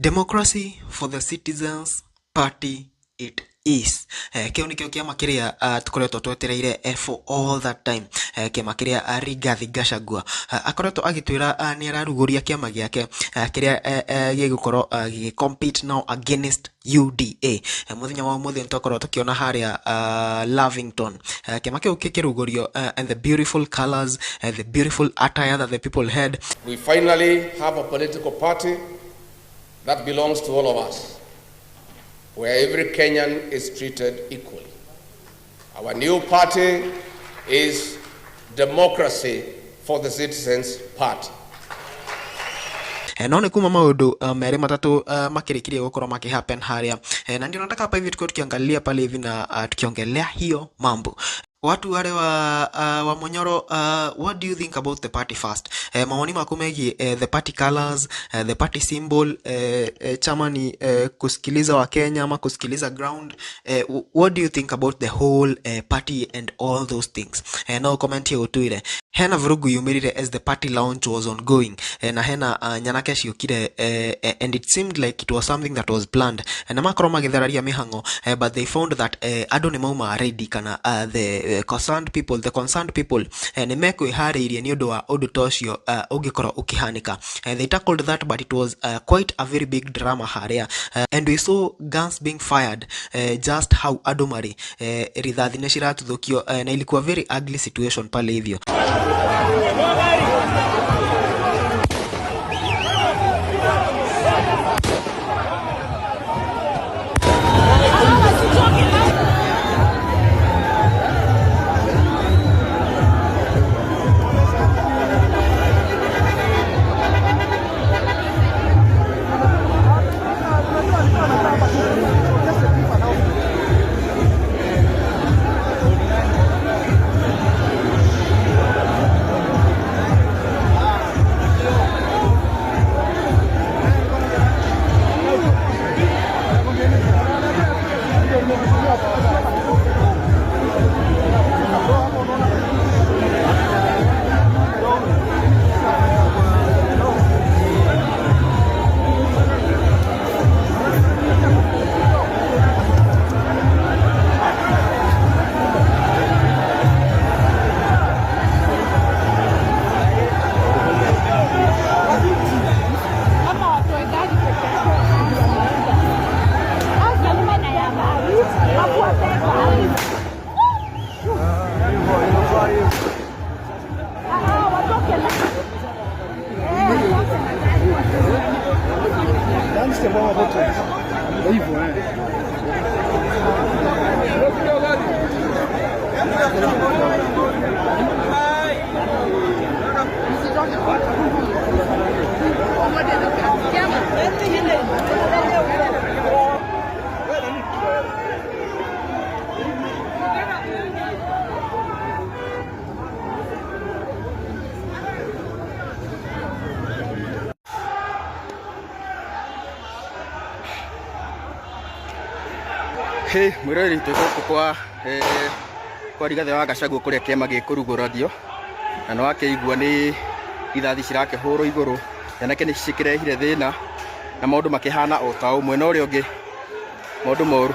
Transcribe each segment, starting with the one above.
Democracy for the Citizens Party it is. Kĩu nĩkĩo kĩama kĩrĩa tũkoretwo twetereire for all that time. Kĩama kĩrĩa Rigathi Gachagua akoretwo agĩtwĩra nĩ ararugũria kĩama gĩake kĩrĩa gĩgũkorwo gĩcompete now against UDA. Mũthenya wa ũmũthĩ nĩtũkorwo tũkĩona harĩa Lavington kĩama kĩu kĩkĩrugũrio and the beautiful colors and the beautiful attire that the people had. We finally have a political party that belongs to all of us, where every Kenyan is treated equally. Our new party is Democracy for the Citizens Party. No nĩ kuma maũndũ merĩ matatũ makĩrĩkirie gũkorwo makĩhappen harĩa na ndio nataka hapa hivi tukiangalia pale hivi na tukiongelea hiyo mambo. Watu wale wa Munyoro, what do you think about the party first? Maoni maku megie the party colors, the party symbol, chama ni kusikiliza wa Kenya ama kusikiliza ground. What do you think about the whole party and all those things? No comment here utuire. Hena vurugu yumirire as the party launch was ongoing. Na hena nyanake ciokire and it seemed like it was something that was planned. Na makoro magithararia mihango but they found that ado ni mauma ready kana the concerned people nĩ mekwĩharĩirie nĩ ũndũ wa ũndũ tocio ũngĩkorwo ũkĩhanĩka. They tackled that but it was quite a very big drama harĩa and we saw guns being fired just how andũ marĩ rithathi nĩ ciratuthũkio na ilikuwa very ugly situation pale hivyo. Hey, mwirori tuko kwa Rigathi wa Gachagua kuria kiama gĩkũrugũranio na no akĩigua nĩ ithathi cirakĩhũrwo igũrũ na nake nĩ cikĩrehire thĩna na maũndũ makĩhana o ta ũmwe na ũrĩa ũngĩ maũndũ moru.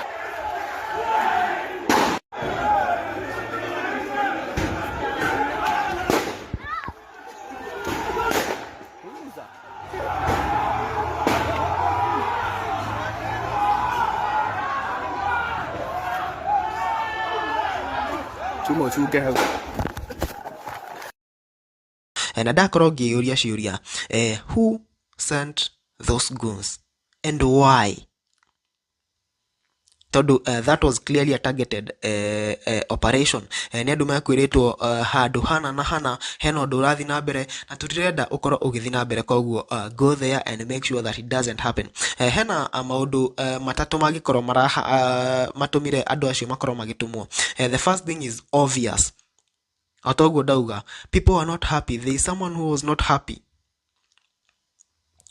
Na ndakorwo ngĩyũria ciũria who sent those guns and why? Tondũ that was clearly a targeted operation. Nĩ andũ mekwĩrĩtwo handũ hana na hana hena ũndũ ũrathiĩ na mbere na tũtirenda ũkorwo ũgĩthiĩ na mbere, koguo go there and make sure that it doesn't happen. Hena maũndũ matatũ mangĩkorwo matũmire andũ acio makorwo magĩtũmwo. The first thing is obvious. Otoguo ndauga, people are not happy. There is someone who was not happy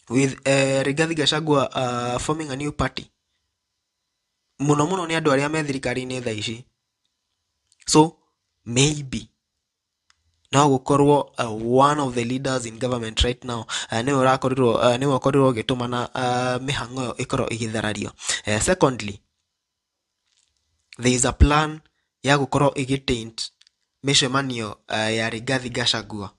with Rigathi Gachagua forming a new party. Muno nĩ andũ arĩa me thirikari-inĩ thaa ici. So maybe no gukorwo one of the leaders in government right now niwe ukorirwo gitumana mihango yo ikorwo igitharario. Secondly, there is a plan ya gukorwo igitaint mishemanio ya Rigathi Gachagua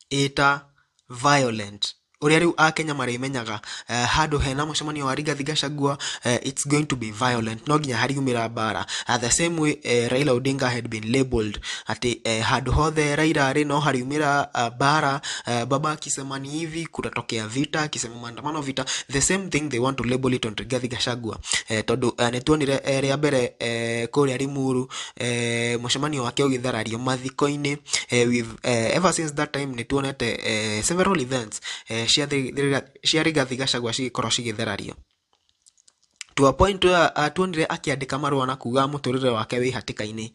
ita violent. Uria riu Akenya marimenyaga handu hena mucemanio wa Rigathi Gachagua, it's going to be violent, no nginya hariumira bara. The same way Raila Odinga had been labeled ati handu hothe Raila ari no hariumira bara, baba akisemani hivi kutatokea vita, akisema maandamano vita. The same thing they want to label it on Rigathi Gachagua. Tondu netuonire ria mbere kuria Limuru mucemanio wake ugitharario mathiko-ini. Ever since that time netuonete several events cia Rigathi Gachagua cigikorwo cigitherario, to a point where tuonire akiandika marũa na kuga muturire wake wi hatika-ini.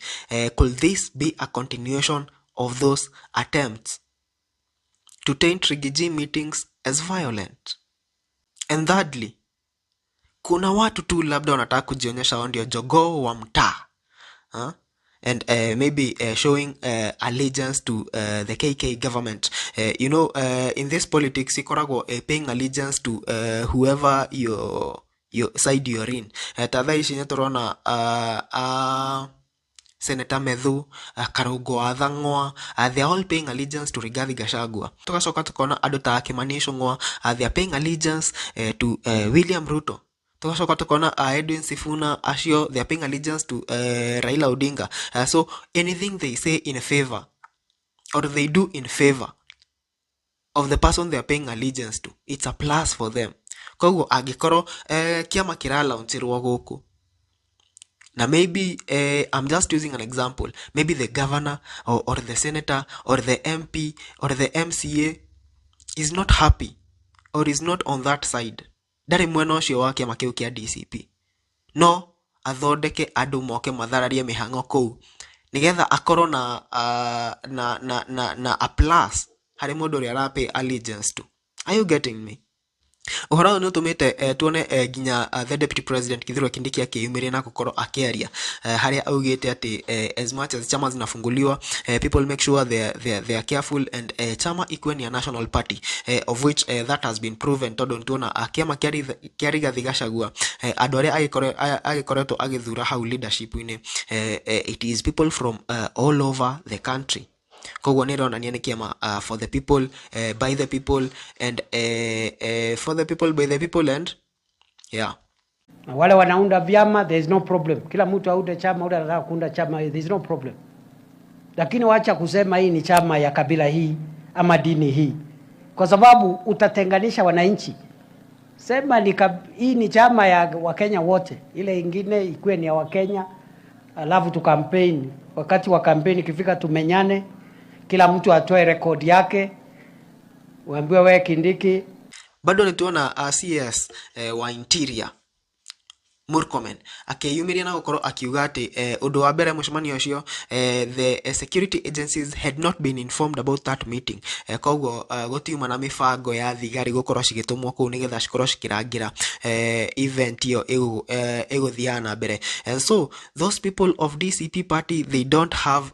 Could this be a continuation of those attempts to taint Rigiji meetings as violent? And thirdly, kuna watu tu labda wanataka kujionyesha wao ndio jogoo wa mtaa, and maybe showing allegiance to the KK government. In this politics, ikoragwo paying allegiance to whoever your side you're in. Tatha ici neturona Senator Medhu, Karungo wa Thang'wa, they are all paying allegiance to Rigathi Gachagua. Tugacoka tukona andu ta Kimani Ichung'wa, they are paying allegiance to William Ruto. Tugacoka tukona Edwin Sifuna acio, they are paying allegiance to Raila Odinga. So anything they say in favor, or they do in favor of the person they are paying allegiance to, it's a plus for them. Koguo angikorwo kiama kiralaunchirwo guku, na maybe I'm just using an example, maybe the governor or the senator or the MP or the MCA is not happy or is not on that side, ndari mwena ucio wa kiama kiu kia DCP, no athondeke andu moke mathararie mihango kou nigetha akorwo na a plus hari mundu uri arape allegiance to. Are you getting me? Uhoro ni utumite tuone ginya the deputy president Kithure Kindiki akiyumiria na gukorwo akiaria haria augite ati as much as chama zinafunguliwa, people make sure they are careful, and chama ikweni a national party, of which that has been proven. Tondu tuona akiama kia Rigathi Gachagua, andu aria agikoretwo agithura hau leadership ini, it is people from all over the country. Koguo nironania ni kiama for the people, by the people, and for the people, by the people, and yeah. Wale wanaunda vyama, there is no problem. Kila mtu aunde chama, ule anataka kuunda chama, there is no problem. Lakini wacha kusema hii ni chama ya kabila hii ama dini hii, kwa sababu utatenganisha wananchi. Sema hii ni chama ya Wakenya wote, ile ingine ikuwe ni ya Wakenya, alafu tu campaign. Wakati wa campaign ikifika tumenyane, kila mtu atoe record yake, uambiwe wewe Kindiki. Bado nituona CS wa Interior Murkomen akiyumiria na gukorwo akiuga ati undu wa mbere mucemanio ucio, the security agencies had not been informed about that meeting. Koguo gutiuma na mibango ya thigari gukorwo cigitumwo kuu nigetha cikorwo cikirangira event iyo iguthiana na mbere. And so those people of DCP party, they don't have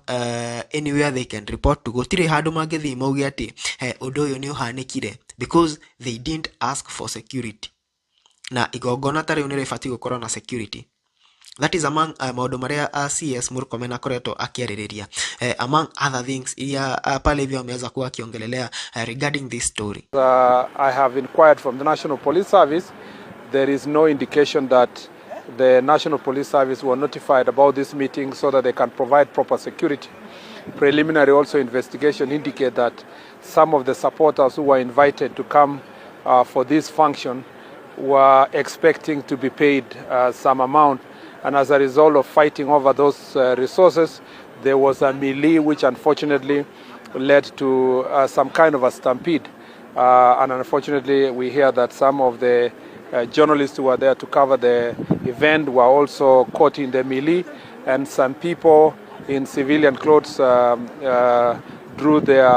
anywhere they can report to. Gutire handu mangithi mauge ati undu uyu ni uhanikire, because they didn't ask for security. Na igongona tari unire fati gukorwo na security. That is among maundu maria CS Murkomen akoretwo akiaririria, among other things iria pale hivyo ameweza kuwa akiongelelea regarding this story. I have inquired from the National Police Service. There is no indication that the National Police Service were notified about this meeting so that they can provide proper security. Preliminary also investigation indicate that some of the supporters who were invited to come for this function were expecting to be paid some amount, and as a result of fighting over those resources, there was a melee which unfortunately led to some kind of a stampede, and unfortunately we hear that some of the journalists who were there to cover the event were also caught in the melee, and some people in civilian clothes drew their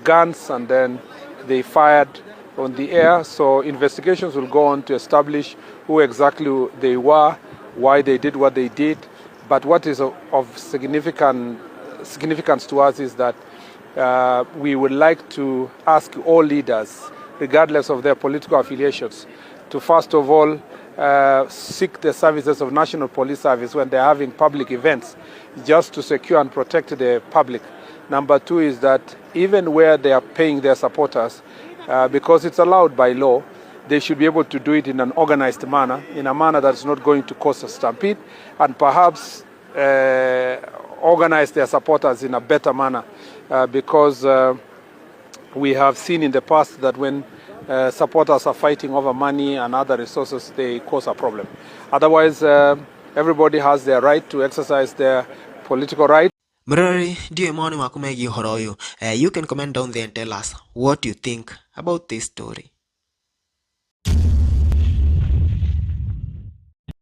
guns, and then they fired on the air. So investigations will go on to establish who exactly they were, why they did what they did. But what is of significance to us is that we would like to ask all leaders, regardless of their political affiliations, to first of all seek the services of National Police Service when they're having public events, just to secure and protect the public. Number two is that even where they are paying their supporters, because it's allowed by law, they should be able to do it in an organized manner, in a manner that's not going to cause a stampede, and perhaps organize their supporters in a better manner, because we have seen in the past that when supporters are fighting over money and other resources, they cause a problem. Otherwise, everybody has their right to exercise their political right. Murari, ndiyo maoni waku megiĩ ũhoro ũyũ. You can comment down there and tell us what you think about this story.